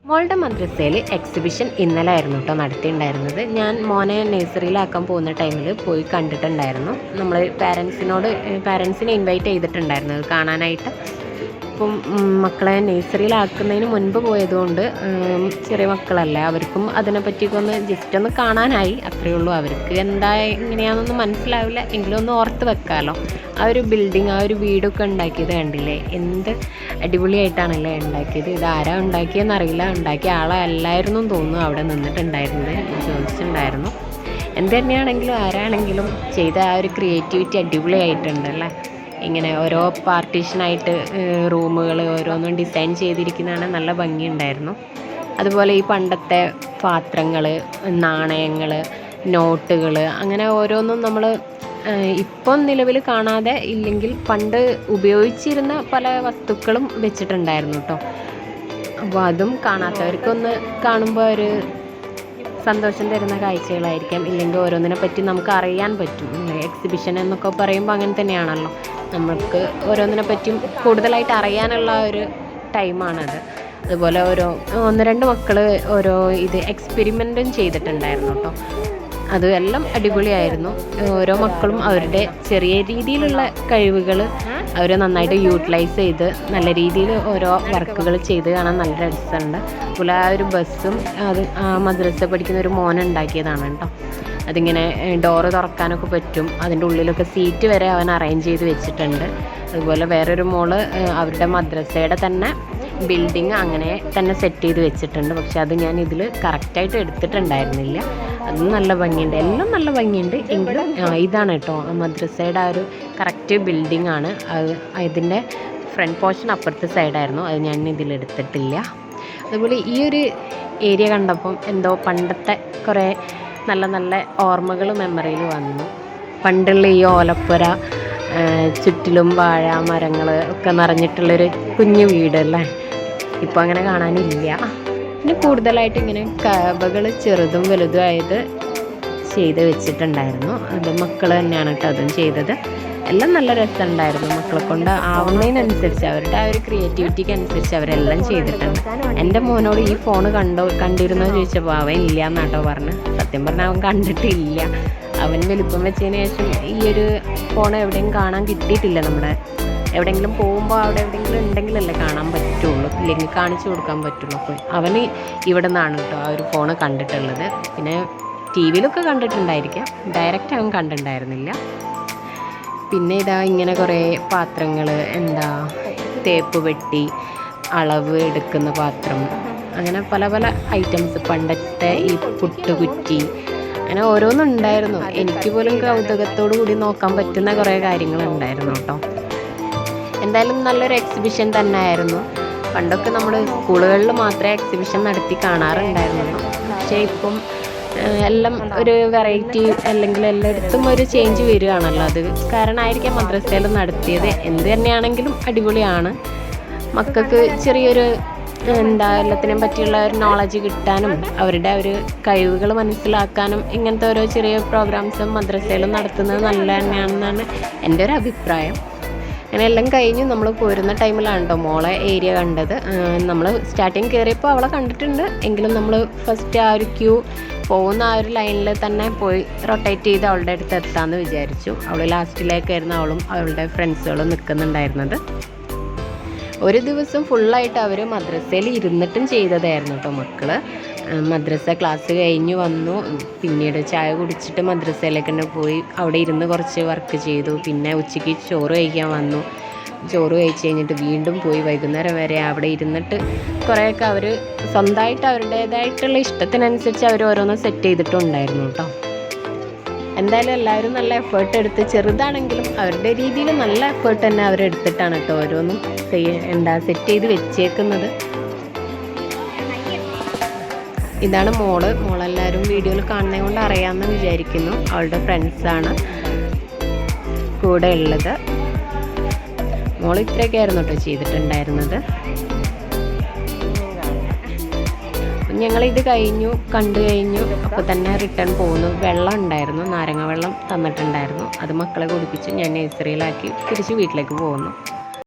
മോളുടെ മദ്രസയിൽ എക്സിബിഷൻ ഇന്നലെ ആയിരുന്നു കേട്ടോ നടത്തിയിട്ടുണ്ടായിരുന്നത്. ഞാൻ മോനെ നഴ്സറിയിലാക്കാൻ പോകുന്ന ടൈമിൽ പോയി കണ്ടിട്ടുണ്ടായിരുന്നു. നമ്മൾ പാരൻസിനെ ഇൻവൈറ്റ് ചെയ്തിട്ടുണ്ടായിരുന്നു അത് കാണാനായിട്ട്. അപ്പം മക്കളെ നഴ്സറിയിലാക്കുന്നതിന് മുൻപ് പോയതുകൊണ്ട് ചെറിയ മക്കളല്ലേ, അവർക്കും അതിനെപ്പറ്റിയൊക്കെ ഒന്ന് ജസ്റ്റ് ഒന്ന് കാണാനായി, അത്രയേ ഉള്ളൂ. അവർക്ക് എന്താ എങ്ങനെയാണെന്നൊന്നും മനസ്സിലാവില്ല, എങ്കിലും ഒന്ന് ഓർത്ത് വെക്കാമല്ലോ. ആ ഒരു ബിൽഡിങ്, ആ ഒരു വീടൊക്കെ ഉണ്ടാക്കിയത് കണ്ടില്ലേ, എന്ത് അടിപൊളിയായിട്ടാണല്ലേ ഉണ്ടാക്കിയത്. ഇത് ആരാ ഉണ്ടാക്കിയെന്നറിയില്ല, ഉണ്ടാക്കിയ ആളല്ലായിരുന്നു തോന്നുന്നു അവിടെ നിന്നിട്ടുണ്ടായിരുന്നത്. ചോദിച്ചിട്ടുണ്ടായിരുന്നു. എന്ത് തന്നെയാണെങ്കിലും ആരാണെങ്കിലും ചെയ്ത ആ ഒരു ക്രിയേറ്റിവിറ്റി അടിപൊളിയായിട്ടുണ്ടല്ലേ. ഇങ്ങനെ ഓരോ പാർട്ടീഷനായിട്ട് റൂമുകൾ ഓരോന്നും ഡിസൈൻ ചെയ്തിരിക്കുന്നതാണ്, നല്ല ഭംഗിയുണ്ടായിരുന്നു. അതുപോലെ ഈ പണ്ടത്തെ പാത്രങ്ങൾ, നാണയങ്ങൾ, നോട്ടുകൾ, അങ്ങനെ ഓരോന്നും നമ്മൾ ഇപ്പം നിലവിൽ കാണാതെ ഇല്ലെങ്കിൽ പണ്ട് ഉപയോഗിച്ചിരുന്ന പല വസ്തുക്കളും വെച്ചിട്ടുണ്ടായിരുന്നു കേട്ടോ. അപ്പോൾ അതും കാണാത്തവർക്കൊന്ന് കാണുമ്പോൾ ഒരു സന്തോഷം തരുന്ന കാഴ്ചകളായിരിക്കാം. ഇല്ലെങ്കിൽ ഓരോന്നിനെ പറ്റി നമുക്ക് അറിയാൻ പറ്റും. എക്സിബിഷൻ എന്നൊക്കെ പറയുമ്പോൾ അങ്ങനെ തന്നെയാണല്ലോ, നമുക്ക് ഓരോന്നിനെ പറ്റിയും കൂടുതലായിട്ട് അറിയാനുള്ള ഒരു ടൈമാണത്. അതുപോലെ ഒന്ന് രണ്ട് മക്കൾ ഓരോ എക്സ്പെരിമെൻറ്റും ചെയ്തിട്ടുണ്ടായിരുന്നു കേട്ടോ. അത് എല്ലാം അടിപൊളിയായിരുന്നു. ഓരോ മക്കളും അവരുടെ ചെറിയ രീതിയിലുള്ള കഴിവുകൾ അവർ നന്നായിട്ട് യൂട്ടിലൈസ് ചെയ്ത് നല്ല രീതിയിൽ ഓരോ വർക്കുകൾ ചെയ്ത് കാണാൻ നല്ല രസമുണ്ട്. അതുപോലെ ആ ഒരു ബസ്സും അത് മദ്രസ പഠിക്കുന്ന ഒരു മോൻ ഉണ്ടാക്കിയതാണ് കേട്ടോ. അതിങ്ങനെ ഡോറ് തുറക്കാനൊക്കെ പറ്റും, അതിൻ്റെ ഉള്ളിലൊക്കെ സീറ്റ് വരെ അവൻ അറേഞ്ച് ചെയ്ത് വെച്ചിട്ടുണ്ട്. അതുപോലെ വേറൊരു മോള് അവരുടെ മദ്രസയുടെ തന്നെ ബിൽഡിങ് അങ്ങനെ തന്നെ സെറ്റ് ചെയ്ത് വെച്ചിട്ടുണ്ട്. പക്ഷെ അത് ഞാൻ ഇതിൽ കറക്റ്റായിട്ട് എടുത്തിട്ടുണ്ടായിരുന്നില്ല. അതും നല്ല ഭംഗിയുണ്ട്, എല്ലാം നല്ല ഭംഗിയുണ്ട്. എങ്കിലും ഇതാണ് കേട്ടോ മദ്രസയുടെ ആ ഒരു കറക്റ്റ് ബിൽഡിംഗ് ആണ്. ഇതിൻ്റെ ഫ്രണ്ട് പോർഷൻ അപ്പുറത്തെ സൈഡായിരുന്നു, അത് ഞാൻ ഇതിലെടുത്തിട്ടില്ല. അതുപോലെ ഈ ഒരു ഏരിയ കണ്ടപ്പം എന്തോ പണ്ടത്തെ കുറേ നല്ല നല്ല ഓർമ്മകൾ മെമ്മറിയിൽ വന്നു. പണ്ടുള്ള ഈ ഓലപ്പുര, ചുറ്റിലും വാഴ മരങ്ങൾ ഒക്കെ നിറഞ്ഞിട്ടുള്ളൊരു കുഞ്ഞു വീടല്ലേ, ഇപ്പോൾ അങ്ങനെ കാണാനില്ല. പിന്നെ കൂടുതലായിട്ട് ഇങ്ങനെ കബകൾ ചെറുതും വലുതുമായത് ചെയ്ത് വെച്ചിട്ടുണ്ടായിരുന്നു. അത് മക്കൾ തന്നെയാണ് കേട്ടോ അതും ചെയ്തത്. എല്ലാം നല്ല രസമുണ്ടായിരുന്നു. മക്കളെ കൊണ്ട് ആവുന്നതിനനുസരിച്ച് അവരുടെ ആ ഒരു ക്രിയേറ്റിവിറ്റിക്ക് അനുസരിച്ച് അവരെല്ലാം ചെയ്തിട്ടുണ്ട്. എൻ്റെ മോനോട് ഈ ഫോൺ കണ്ടിരുന്നോ ചോദിച്ചപ്പോൾ അവൻ ഇല്ല എന്നാട്ടോ പറഞ്ഞു. സത്യം പറഞ്ഞാൽ അവൻ കണ്ടിട്ടില്ല. അവൻ വലിപ്പം വെച്ചതിന് ശേഷം ഈ ഒരു ഫോൺ എവിടെയും കാണാൻ കിട്ടിയിട്ടില്ല. നമ്മുടെ എവിടെയെങ്കിലും പോകുമ്പോൾ അവിടെ എവിടെയെങ്കിലും ഉണ്ടെങ്കിലല്ലേ കാണാൻ പറ്റുള്ളൂ, ഇല്ലെങ്കിൽ കാണിച്ചു കൊടുക്കാൻ പറ്റുള്ളൂ. അപ്പോൾ അവന് ഇവിടെ നിന്നാണ് കേട്ടോ ആ ഒരു ഫോൺ കണ്ടിട്ടുള്ളത്. പിന്നെ ടി വിയിലൊക്കെ കണ്ടിട്ടുണ്ടായിരിക്കാം, ഡയറക്റ്റ് അവൻ കണ്ടിട്ടുണ്ടായിരുന്നില്ല. പിന്നെ ഇതാ ഇങ്ങനെ കുറേ പാത്രങ്ങൾ, തേപ്പ് വെട്ടി അളവ് എടുക്കുന്ന പാത്രം, അങ്ങനെ പല പല ഐറ്റംസ്, പണ്ടത്തെ ഈ പുട്ടുകുറ്റി, അങ്ങനെ ഓരോന്നുണ്ടായിരുന്നു. എനിക്ക് പോലും കൗതുകത്തോടു കൂടി നോക്കാൻ പറ്റുന്ന കുറേ കാര്യങ്ങളുണ്ടായിരുന്നു കേട്ടോ. എന്തായാലും നല്ലൊരു എക്സിബിഷൻ തന്നെ ആയിരുന്നു. പണ്ടൊക്കെ നമ്മൾ സ്കൂളുകളിൽ മാത്രമേ എക്സിബിഷൻ നടത്തി കാണാറുണ്ടായിരുന്നുള്ളൂ. പക്ഷേ ഇപ്പം എല്ലാം ഒരു വെറൈറ്റി, അല്ലെങ്കിൽ എല്ലായിടത്തും ഒരു ചേഞ്ച് വരികയാണല്ലോ. അത് കാരണമായിരിക്കാം മദ്രസയിൽ നടത്തിയത്. എന്ത് തന്നെയാണെങ്കിലും അടിപൊളിയാണ്. മക്കൾക്ക് ചെറിയൊരു എല്ലാത്തിനെയും പറ്റിയുള്ള ഒരു നോളജ് കിട്ടാനും അവരുടെ ഒരു കഴിവുകൾ മനസ്സിലാക്കാനും ഇങ്ങനത്തെ ഓരോ ചെറിയ പ്രോഗ്രാംസും മദ്രസയിലും നടത്തുന്നത് നല്ല തന്നെയാണെന്നാണ് എൻ്റെ ഒരു അഭിപ്രായം. അങ്ങനെ എല്ലാം കഴിഞ്ഞ് നമ്മൾ പോരുന്ന ടൈമിലാണ് കേട്ടോ മോളെ ഏരിയ കണ്ടത്. നമ്മൾ സ്റ്റാർട്ടിങ് കയറിയപ്പോൾ അവളെ കണ്ടിട്ടുണ്ട്, എങ്കിലും നമ്മൾ ഫസ്റ്റ് ആ ഒരു ക്യൂ പോകുന്ന ആ ഒരു ലൈനിൽ തന്നെ പോയി റൊട്ടേറ്റ് ചെയ്ത് അവളുടെ അടുത്ത് എത്താമെന്ന് വിചാരിച്ചു. അവൾ ലാസ്റ്റിലേക്കായിരുന്നു അവളും അവളുടെ ഫ്രണ്ട്സുകളും നിൽക്കുന്നുണ്ടായിരുന്നത്. ഒരു ദിവസം ഫുള്ളായിട്ട് അവർ മദ്രസയിൽ ഇരുന്നിട്ടും ചെയ്തതായിരുന്നു കേട്ടോ മക്കൾ. മദ്രസ ക്ലാസ് കഴിഞ്ഞ് വന്നു, പിന്നീട് ചായ കുടിച്ചിട്ട് മദ്രസയിലേക്ക് തന്നെ പോയി അവിടെ ഇരുന്ന് കുറച്ച് വർക്ക് ചെയ്തു. പിന്നെ ഉച്ചയ്ക്ക് ചോറ് കഴിക്കാൻ വന്നു. ചോറ് കഴിച്ച് കഴിഞ്ഞിട്ട് വീണ്ടും പോയി വൈകുന്നേരം വരെ അവിടെ ഇരുന്നിട്ട് കുറേയൊക്കെ അവർ സ്വന്തമായിട്ട് അവരുടേതായിട്ടുള്ള ഇഷ്ടത്തിനനുസരിച്ച് അവർ ഓരോന്ന് സെറ്റ് ചെയ്തിട്ടുണ്ടായിരുന്നു കേട്ടോ. എന്തായാലും എല്ലാവരും നല്ല എഫേർട്ട് എടുത്ത്, ചെറുതാണെങ്കിലും അവരുടെ രീതിയിൽ നല്ല എഫേർട്ട് തന്നെ അവരെടുത്തിട്ടാണ് കേട്ടോ ഓരോന്നും സെറ്റ് ചെയ്ത് വെച്ചേക്കുന്നത്. ഇതാണ് മോളെല്ലാവരും വീഡിയോയിൽ കാണുന്നത് കൊണ്ട് അറിയാമെന്ന് വിചാരിക്കുന്നു. അവളുടെ ഫ്രണ്ട്സാണ് കൂടെ ഉള്ളത്. മോൾ ഇത്രയൊക്കെ ആയിരുന്നു കേട്ടോ ചെയ്തിട്ടുണ്ടായിരുന്നത്. ഞങ്ങളിത് കണ്ടു കഴിഞ്ഞു. അപ്പോൾ തന്നെ റിട്ടേൺ പോകുന്നു. വെള്ളം ഉണ്ടായിരുന്നു, നാരങ്ങ വെള്ളം തന്നിട്ടുണ്ടായിരുന്നു. അത് മക്കളെ കുടിപ്പിച്ച് ഞാൻ നഴ്സറിയിലാക്കി തിരിച്ച് വീട്ടിലേക്ക് പോകുന്നു.